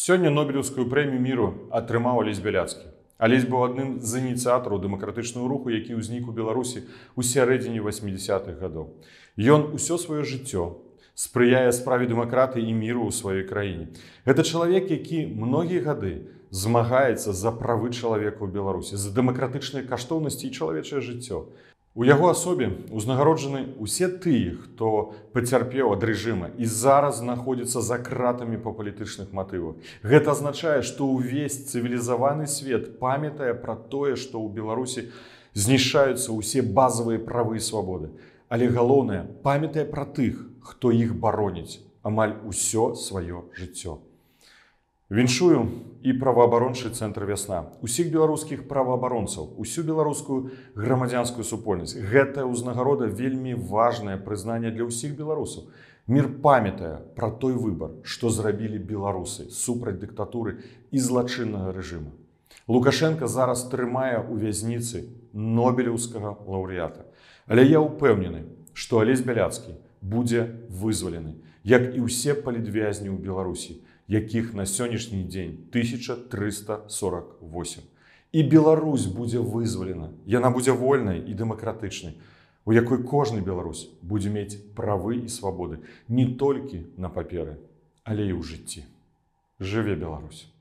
Сёння Нобелеўскую прэмію міру атрымаў Алесь Бяляцкі. Алесь быў адным з ініцыятараў дэмакратычнага руху, які ўзнік у Беларусі ў сярэдзіне 80-х гадоў. Ён усё сваё жыццё спрыяе справе дэмакратыі і міру ў сваёй краіне. Гэта чалавек, які многія гады змагаецца за правы чалавека ў Беларусі, за дэмакратычныя каштоўнасці і чалавечае жыццё. У яго асобе узнагароджаны усе тыя, хто пацярпеў ад рэжыма і зараз знаходзіцца за кратамі па палітычных матывах. Гэта азначае, што ўвесь цывілізаваны свет памятае пра тое, што ў Беларусі знішчаюцца ўсе базавыя правы і свабоды. Але галоўнае, памятае пра тых, хто іх бароніць амаль усё сваё жыццё. Віншую і праваабарончы цэнтр «Вясна», усіх беларускіх праваабаронцаў, усю беларускую грамадзянскую супольнасць. Гэтая ўзнагарода вельмі важнае прызнанне для ўсіх беларусаў. Мір памятае пра той выбар, што зрабілі беларусы супраць дыктатуры і злачыннага рэжыма. Лукашенко зараз трымае ў вязніцы нобелеўскага лаўрэата. Але я ўпэўнены, што Алесь Бяляцкі будзе вызвалены, як і ўсе палітвязні ў Беларусі, якіх на сённяшні дзень 1348. І Беларусь будзе вызвалена. Яна будзе вольнай і дэмакратычнай, у якой кожны беларус будзе мець правы і свабоды не толькі на паперы, але і ў жыцці. Жыве Беларусь!